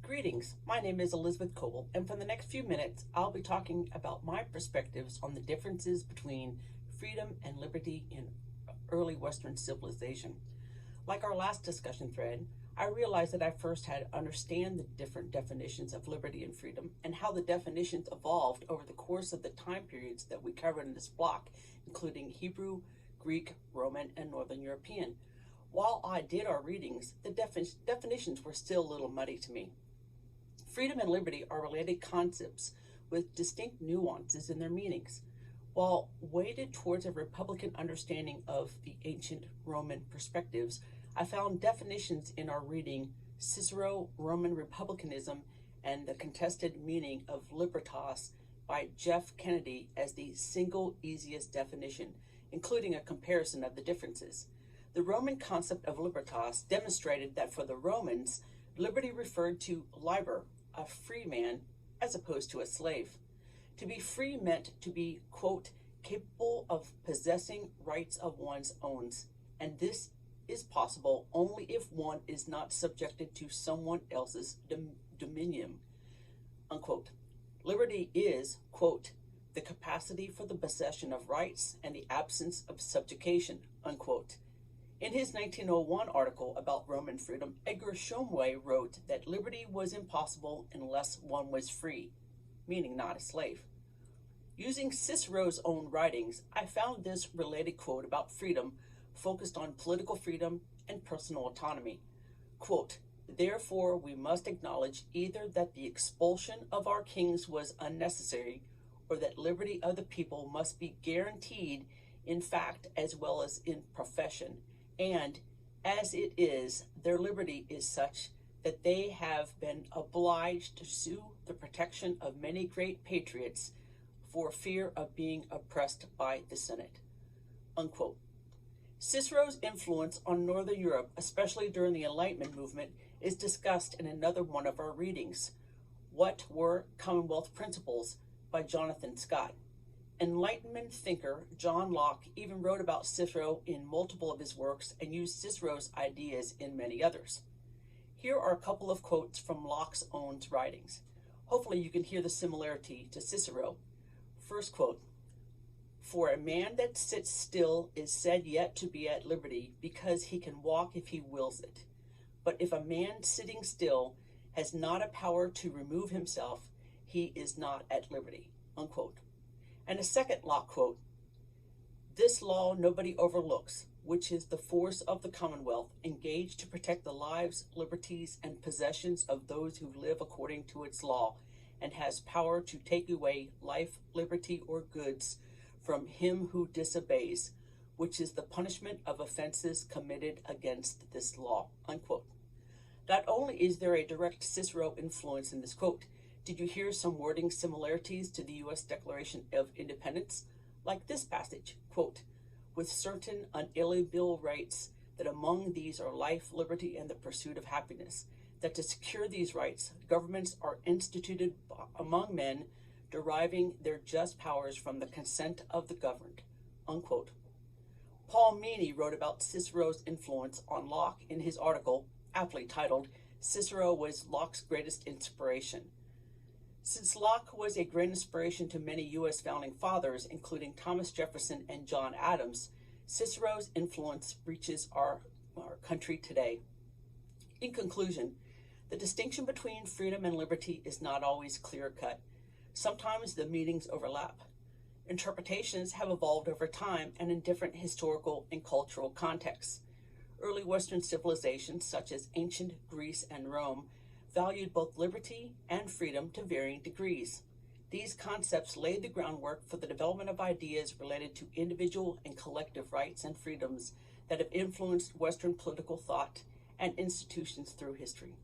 Greetings, my name is Elizabeth Coble, and for the next few minutes, I'll be talking about my perspectives on the differences between freedom and liberty in early Western civilization. Like our last discussion thread, I realized that I first had to understand the different definitions of liberty and freedom and how the definitions evolved over the course of the time periods that we covered in this block, including Hebrew, Greek, Roman, and Northern European. While I did our readings, the definitions were still a little muddy to me. Freedom and liberty are related concepts with distinct nuances in their meanings. While weighted towards a Republican understanding of the ancient Roman perspectives, I found definitions in our reading Cicero, Roman Republicanism, and the contested meaning of libertas by Jeff Kennedy as the single easiest definition, including a comparison of the differences. The Roman concept of libertas demonstrated that for the Romans, liberty referred to liber, a free man, as opposed to a slave. To be free meant to be, quote, capable of possessing rights of one's own, and this is possible only if one is not subjected to someone else's dominion, unquote. Liberty is, quote, the capacity for the possession of rights and the absence of subjugation, unquote. In his 1901 article about Roman freedom, Edgar Shumway wrote that liberty was impossible unless one was free, meaning not a slave. Using Cicero's own writings, I found this related quote about freedom focused on political freedom and personal autonomy. Quote, therefore, we must acknowledge either that the expulsion of our kings was unnecessary or that liberty of the people must be guaranteed in fact as well as in profession. And as it is, their liberty is such that they have been obliged to sue the protection of many great patriots for fear of being oppressed by the Senate, unquote. Cicero's influence on Northern Europe, especially during the Enlightenment movement, is discussed in another one of our readings, What Were Commonwealth Principles by Jonathan Scott. Enlightenment thinker John Locke even wrote about Cicero in multiple of his works and used Cicero's ideas in many others. Here are a couple of quotes from Locke's own writings. Hopefully you can hear the similarity to Cicero. First quote, for a man that sits still is said yet to be at liberty because he can walk if he wills it. But if a man sitting still has not a power to remove himself, he is not at liberty, unquote. And a second Locke quote, this law nobody overlooks, which is the force of the Commonwealth, engaged to protect the lives, liberties, and possessions of those who live according to its law, and has power to take away life, liberty, or goods from him who disobeys, which is the punishment of offenses committed against this law, unquote. Not only is there a direct Cicero influence in this quote, did you hear some wording similarities to the U.S. Declaration of Independence? Like this passage, quote, with certain unalienable rights, that among these are life, liberty, and the pursuit of happiness, that to secure these rights, governments are instituted among men, deriving their just powers from the consent of the governed, unquote. Paul Meany wrote about Cicero's influence on Locke in his article, aptly titled, Cicero was Locke's greatest inspiration. Since Locke was a great inspiration to many U.S. founding fathers, including Thomas Jefferson and John Adams, Cicero's influence reaches our country today. In conclusion, the distinction between freedom and liberty is not always clear-cut. Sometimes the meanings overlap. Interpretations have evolved over time and in different historical and cultural contexts. Early Western civilizations, such as ancient Greece and Rome, valued both liberty and freedom to varying degrees. These concepts laid the groundwork for the development of ideas related to individual and collective rights and freedoms that have influenced Western political thought and institutions through history.